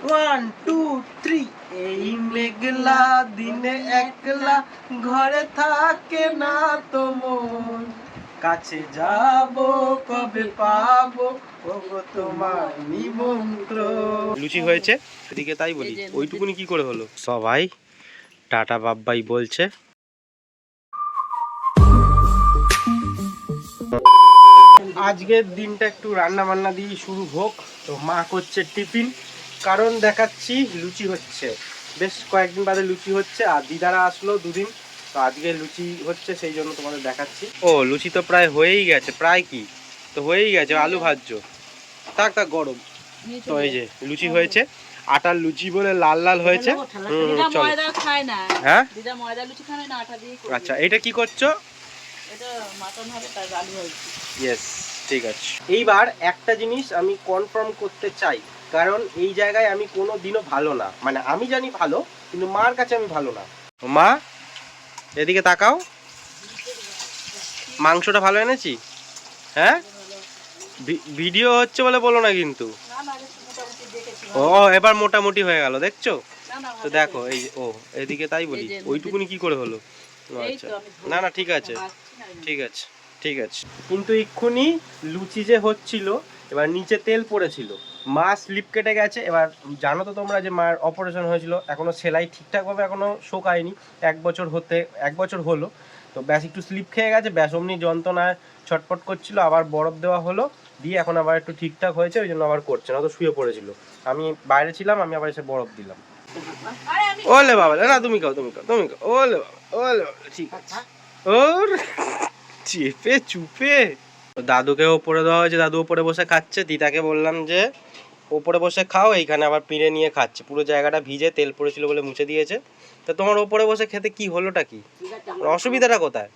1 2 3 এই মেঘলা দিনে একলা ঘরে থাকে না তো মন কাছে যাব কবে পাবো ওগো তোমার নিমন্ত্রণ। লুচি হয়েছে এদিকে, তাই বলি ওইটুকুনি কি করে হলো। সবাই টাটা বাব্বাই বলছে। আজকের দিনটা একটু রান্না বান্না দিয়ে শুরু হোক। তো মা করছে টিফিন, কারণ দেখাচ্ছি লুচি হচ্ছে, বেশ কয়েকদিন বাদে লুচি হচ্ছে। আর দিদারা আসলো দুদিন, তো আজকে লুচি হচ্ছে সেই জন্য তোমাদের দেখাচ্ছি। ও লুচি তো প্রায় হয়েই গেছে, প্রায় কি তো হয়েই গেছে, আলু ভাজছো থাক থাক গরম। তো এই যে লুচি হয়েছে, আটার লুচি বলে লাল লাল হয়েছে। হ্যাঁ আচ্ছা, এটা কি করছো? ইয়েস ঠিক আছে। এইবার একটা জিনিস আমি কনফার্ম করতে চাই, কারণ এই জায়গায় আমি কোনো দিনও ভালো না, মানে আমি জানি ভালো কিন্তু মার কাছে আমি ভালো না। মা এদিকে তাকাও, মাংসটা ভালো এনেছি? হ্যাঁ ভিডিও হচ্ছে বলে বলো না কিন্তু। ও এবার মোটামুটি হয়ে গেল দেখছো তো, দেখো এই ও এদিকে, তাই বলি ওইটুকুনি কি করে হলো। আচ্ছা না না ঠিক আছে ঠিক আছে ঠিক আছে। কিন্তু এক্ষুনি লুচি যে হচ্ছিল, এবার নিচে তেল পড়েছিল, মা স্লিপ কেটে গেছে। এবার জানো তো তোমরা যে মার অপারেশন হয়েছিল, এখনো সেলাই ঠিকঠাকভাবে এখনো শোকায়নি, 1 বছর হলো। তো ব্যাস একটু স্লিপ খেয়ে গেছে, ব্যাস অমনি যন্ত্রণায় ছটপট করছিল, আবার বরফ দেওয়া হলো, দিয়ে এখন আবার একটু ঠিকঠাক হয়েছে, ওই জন্য আবার করছে না, তো শুয়ে পড়েছিল। আমি বাইরে ছিলাম, আমি আবার এসে বরফ দিলাম। ওলে বাবা না, তুমি খাও তুমি খাও তুমি খাও। ওলে বাবা ওলে বাবা ঠিক আছে। ওর চেপে চুপে দাদুকে ওপরে দেওয়া হয়েছে, দাদু ওপরে বসে খাচ্ছে। দিদাকে বললাম যে ওপরে বসে খাও, এইখানে আবার পিঁড়ে নিয়ে খাচ্ছে, পুরো জায়গাটা ভিজে তেল পড়েছিল বলে মুছে দিয়েছে। তো তোমার ওপরে বসে খেতে কি হলোটা কি, অসুবিধাটা কোথায়?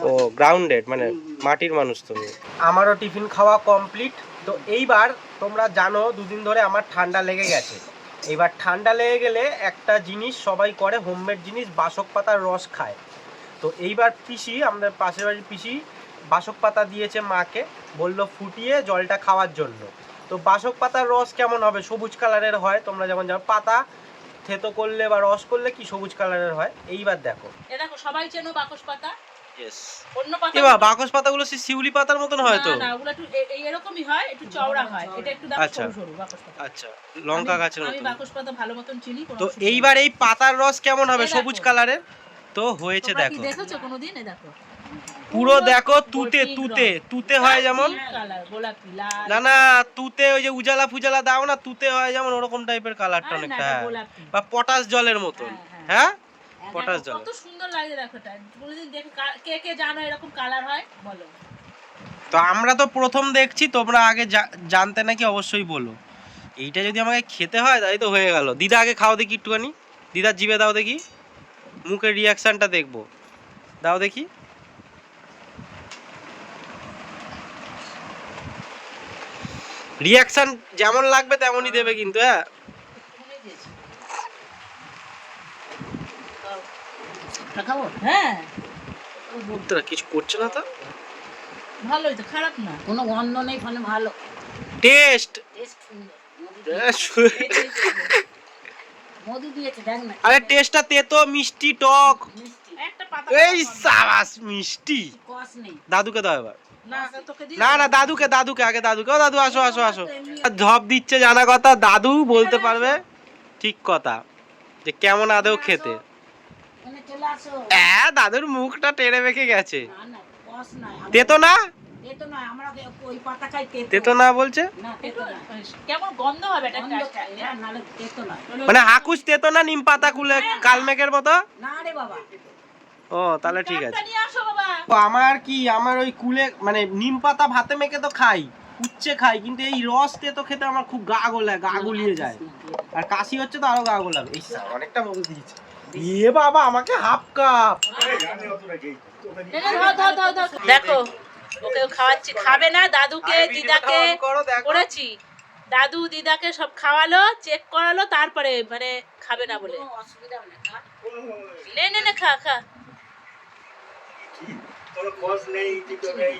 ও গ্রাউন্ডেড, মানে মাটির মানুষ তুমি। আমারও টিফিন খাওয়া কমপ্লিট। তো এইবার তোমরা জানো দুদিন ধরে আমার ঠান্ডা লেগে গেছে। এইবার ঠান্ডা লেগে গেলে একটা জিনিস সবাই করে, হোমমেড জিনিস, বাসক পাতার রস খায়। তো এইবার পিসি, আমাদের পাশের বাড়ির পিসি বাসক পাতা দিয়েছে মাকে, বললো ফুটিয়ে জলটা খাওয়ার জন্য। তো বাসক পাতার রস কেমন হবে, সবুজ কালারের হয়, তোমরা যেমন জানো পাতা থেতো করলে বা রস করলে কি সবুজ কালারের হয়। এইবার দেখো, এ দেখো সবাই চেনো বাকস পাতা। ইয়েস, অন্য পাতা এবা বাকস পাতাগুলো শিউলি পাতার মতন হয় তো? না ওগুলো একটু এরকমই হয়, একটু চওড়া হয়, এটা একটু দাম সরু সরু বাকস পাতা। আচ্ছা লঙ্কা গাছের মতো। আমি বাকস পাতা ভালো মতন চিনি। তো এইবার এই পাতার রস কেমন হবে, সবুজ কালারের তো হয়েছে। দেখো দেখেছো কোনোদিন? এ দেখো পুরো দেখো, তুতে তুতে তুতে হয় যেমন, না না তুতে ওই যে উজালা ফুজালা দাও না, তুতে হয় যেমন ওরকম টাইপের কালারটা অনেকটা, বা পটাশ জলের মতন। হ্যাঁ পটাশ জল, কত সুন্দর লাগে দেখো এটা। কোনোদিন দেখো কে কে জানো এরকম কালার হয় বলো। তো আমরা তো প্রথম দেখছি, তোমরা আগে জানতে নাকি অবশ্যই বলো। এইটা যদি আমাকে খেতে হয় তাই তো হয়ে গেল। দিদা আগে খাও দেখি একটুখানি, দিদার জিভে দাও দেখি, মুখের রিয়াকশনটা দেখবো, দাও দেখি। রিয়াকশন যেমন লাগবে তেমনই দেবে কিন্তু। হ্যাঁ হ্যাঁ বুদ্ধরা কিছু করছে না তো, ভালোই তো, খারাপ না, কোনো গন্ধ নেই, মানে ভালো টেস্ট। মধু দিয়েছে দেখ না, আরে টেস্টটা তেতো মিষ্টি টক, একটা পাতা এই সাবাস মিষ্টি, কস নেই। দাদুকে দাও এবার। না না দাদুকে দাদুকে আগে দাদুকে। ও দাদু আসো আসো আসো। ঝপ দিচ্ছে জানা কথা, দাদু বলতে পারবে ঠিক কথা যে কেমন আদেও খেতে। হ্যাঁ দাদুর মুখটা টেনে বেঁকে গেছে। তেতো না, তেতো না বলছে, কেমন গন্ধ হবে এটা, মানে হাকুস তেতো না, নিম পাতা কুলে কালমেঘের মতো। না রে বাবা, ও তাহলে ঠিক আছে। আমার কি, আমার ওই কুলে মানে নিম পাতা ভাতে মেখে তো খাই, উচ্ছে খাই, কিন্তু এই রস তেতো খেতে আমার খুব গা গোলায়, গা গুলিয়ে যায়, আর কাশি হচ্ছে তো আরো গা গোলাবে। এই অনেকটা মধু দিয়েছে। এ বাবা আমাকে হাফ কাপ। দেখো ওকে খাওয়াচ্ছি, খাবে না, দাদুকে দিদাকে করেছি, দাদু দিদাকে সব খাওয়ালো, চেক করালো, তারপরে মানে খাবে না বলে। নে নে নে খা খা। কোনো কস নেই, কিছু নেই,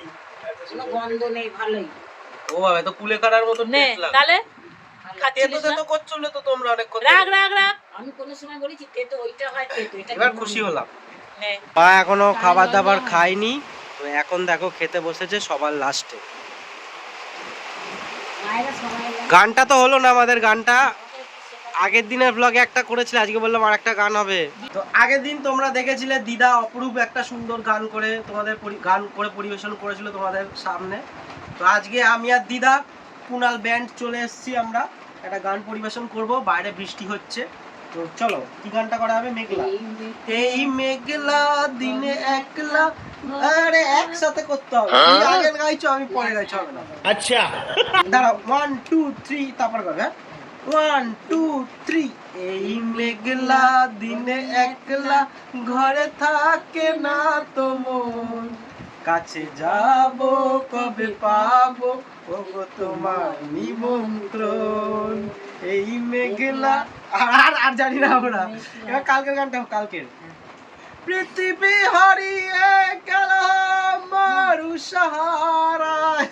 কোনো গন্ধ নেই, ভালোই। ও বাবা তো কুলে কাটার মতো টেস্ট লাগে। তাহলে খাচ্ছিস তো করছিলে তো তোমরা অনেকক্ষণ। রাগ রাগ রাগ, আমি কোন সময় বলেছি তেতো ওইটা হয় তেতো, এটা এবার খুশি হলাম। মা এখনো খাবার দাবার খায়নি, তো এখন দেখো খেতে বসেছে সবার লাস্টে। গানটা তো হলো না আমাদের, গানটা আগের দিনের ব্লগে একটা করেছিল, আজকে বললাম আর একটা গান হবে। তো আগের দিন তোমরা দেখেছিলে দিদা অপরূপ একটা সুন্দর গান করে তোমাদের গান করে পরিবেশন করেছিল তোমাদের সামনে। তো আজকে আমি আর দিদা কুনাল ব্যান্ড চলে এসেছি, আমরা একটা গান পরিবেশন করব। বাইরে বৃষ্টি হচ্ছে, তো চলো কি গানটা করা হবে? মেঘলা। এই মেঘলা দিনে একলা, আরে একসাথে করতে হবে, তুমি আগে গাইছো আমি পরে গাইছো, হবে না? আচ্ছা দাঁড়াও, 1 2 3 তারপর গাবে। 1 2 3। এই মেঘলা দিনে একলা, ঘরে থাকে না তো মন, কাছে যাব কবে পাবো ওগো তোমার নিমন্ত্রণ। এই মেঘলা, আর আর জানি না আমরা। এবার কালকের গানটা হোক, কালকের। পৃথিবী হারিয়ে গেল মারু সাহারায়,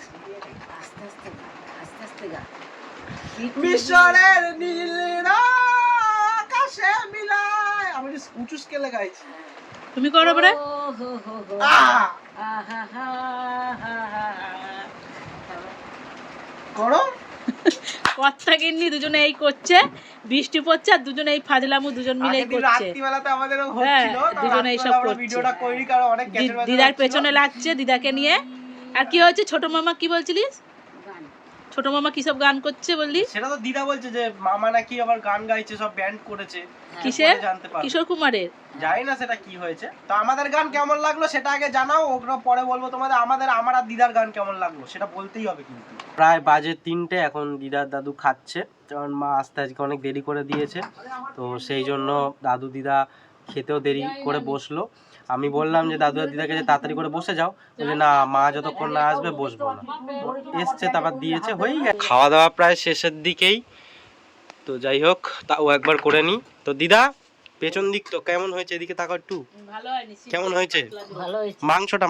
মিশরের নীল আকাশে মিলায়। আমি উঁচু স্কেলে গাইছি, তুমি করো পরে। করো। কথা কিন্নি দুজনে এই করছে, বৃষ্টি পড়ছে আর দুজনে এই ফাজলামু দুজন মিলেই করছে। রাত্রিবেলাতে আমাদেরও হচ্ছিল, দুজনে এইসব করছে। ভিডিওটা করি কারণ অনেক ক্যাচের বাজার দিদার পেছনে লাগছে, দিদাকে নিয়ে। আর কি হয়েছে ছোট মামা, কি বলছিলিস? ছোট মামা কি সব গান করছে বললি? সেটা তো দিদা বলছে যে মামা নাকি আবার গান গাইছে, সব ব্যান্ড করেছে। কিসের? জানতে পারবো কিশোর কুমারের। জানি না সেটা কি হয়েছে। তো আমাদের গান কেমন লাগলো সেটা আগে জানাও, ওগুলো পরে বলবো তোমাদের। আমার আর দিদার গান কেমন লাগলো সেটা বলতেই হবে কিন্তু। প্রায় বাজে 3টে, এখন দিদার দাদু খাচ্ছে, কারণ মা আসতে আজকে অনেক দেরি করে দিয়েছে, তো সেই জন্য দাদু দিদা খেতেও দেরি করে বসলো। আমি বললাম যে দাদু আর দিদাকে যে তাড়াতাড়ি করে বসে যাও, বলে না মা যতক্ষণ না আসবে বসবো না। এসছে তারপর দিয়েছে, হয়ে গেছে। খাওয়া দাওয়া প্রায় শেষের দিকেই, তো যাই হোক তাও একবার করে নি। তো দিদা পেছন দিক তো কেমন হয়েছে, এদিকে তাকাও একটু। ভালো হয়নি, কেমন হয়েছে? ভালো হয়েছে। মাংসটা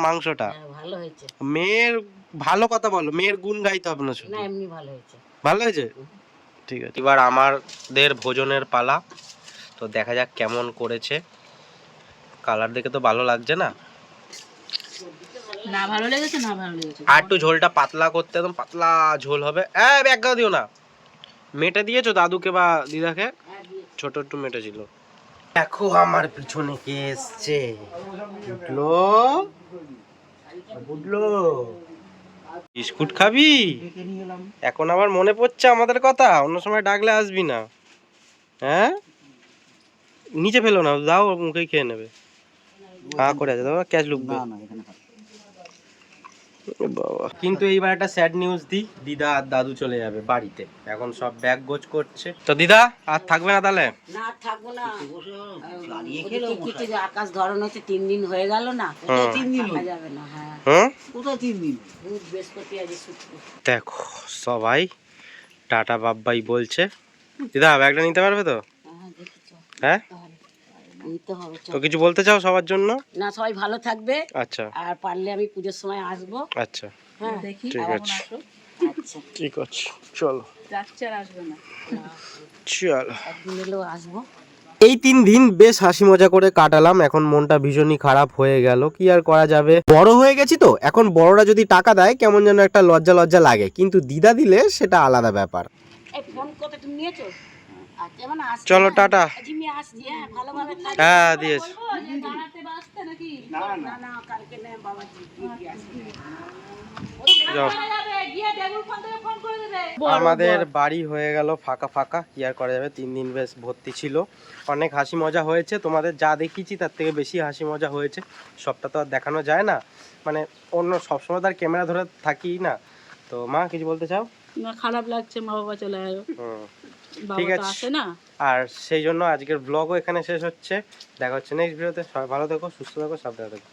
ভালো হয়েছে। মেয়ের ভালো কথা বলো, মেয়ের গুণ গাইতে হবে না শুধু। না এমনি ভালো হয়েছে। ভালো হয়েছে, ঠিক আছে। এবার আমাদের ভোজনের পালা, তো দেখা যাক কেমন করেছে। কালার দেখে তো ভালো লাগছে না। না ভালো লেগেছে, না ভালো লেগেছে। আর একটু ঝোলটা পাতলা করতে, একদম পাতলা ঝোল হবে। একগাও দিও না। মেটে দিয়েছো দাদুকে বা দিদাকে? ছোট একটু মেটে ছিল। দেখো আমার পিছনে কে এসছে, বুঝলো বুঝলো। বিস্কুট খাবি এখন? আবার মনে পড়ছে আমাদের কথা, অন্য সময় ডাকলে আসবি না। হ্যাঁ নিচে ফেলো না, দাও মুখে খেয়ে নেবে। হ্যাঁ করে আছে, দাও ক্যাশ লুকবে বাবা। কিন্তু এইবার একটা স্যাড নিউজ দিই, দিদা আর দাদু চলে যাবে বাড়িতে, এখন সব ব্যাগ গোছ করছে। তো দিদা আর থাকবে না তাহলে? না থাকবো না, আকাশ ধরন হচ্ছে 3 দিন হয়ে গেল না, 3 দিন যাবে না। হ্যাঁ কোথায় 3 দিন? বৃহস্পতিবার ছুটি। দেখো সবাই টাটা বাবাই বলছে। দিদা ব্যাগটা নিতে পারবে তো? হ্যাঁ নিতে হবে। তো কিছু বলতে চাও সবার জন্য? না সবাই ভালো থাকবে। আচ্ছা, আর পারলে আমি পুজোর সময় আসবো। আচ্ছা হ্যাঁ দেখি ঠিক আছে। আচ্ছা ঠিক আছে চলো, যাচ্ছে আর আসবে না, চলো একদিন এলেও আসবো। এই 3 দিন বেশ হাসি মজা করে কাটালাম, এখন মনটা ভীষণই খারাপ হয়ে গেল। কি আর করা যাবে, বড় হয়ে গেছি তো। এখন বড়রা যদি টাকা দেয় কেমন যেন একটা লজ্জা লজ্জা লাগে, কিন্তু দিদা দিলে সেটা আলাদা ব্যাপার। এই ফোন কত তুমি নিয়েছো? আচ্ছা মানে আসছে। চলো টাটা। জিমি আসছি, হ্যাঁ ভালোভাবে থাকো। হ্যাঁ দিয়েছি। দাঁড়াতে বাসতে নাকি? না না না কালকে না বাবা দিয়ে আসবে। যাও। আমাদের বাড়ি হয়ে গেল ফাঁকা ফাঁকা, কি আর করা যাবে। 3 দিন বেশ ভর্তি ছিল, অনেক হাসি মজা হয়েছে। তোমাদের যা দেখিয়েছি তার থেকে বেশি হাসি মজা হয়েছে। সবটা তো আর দেখানো যায় না, মানে অন্য সবসময় তার ক্যামেরা ধরে থাকি না। তো মা কিছু বলতে চাও? না খারাপ লাগছে, মা বাবা চলে গেল, ঠিক আছে না। আর সেই জন্য আজকের ব্লগও এখানে শেষ হচ্ছে। দেখা হচ্ছে নেক্সট ভিডিওতে। সবাই ভালো থেকো, সুস্থ থেকো, সাবধানে থেকো।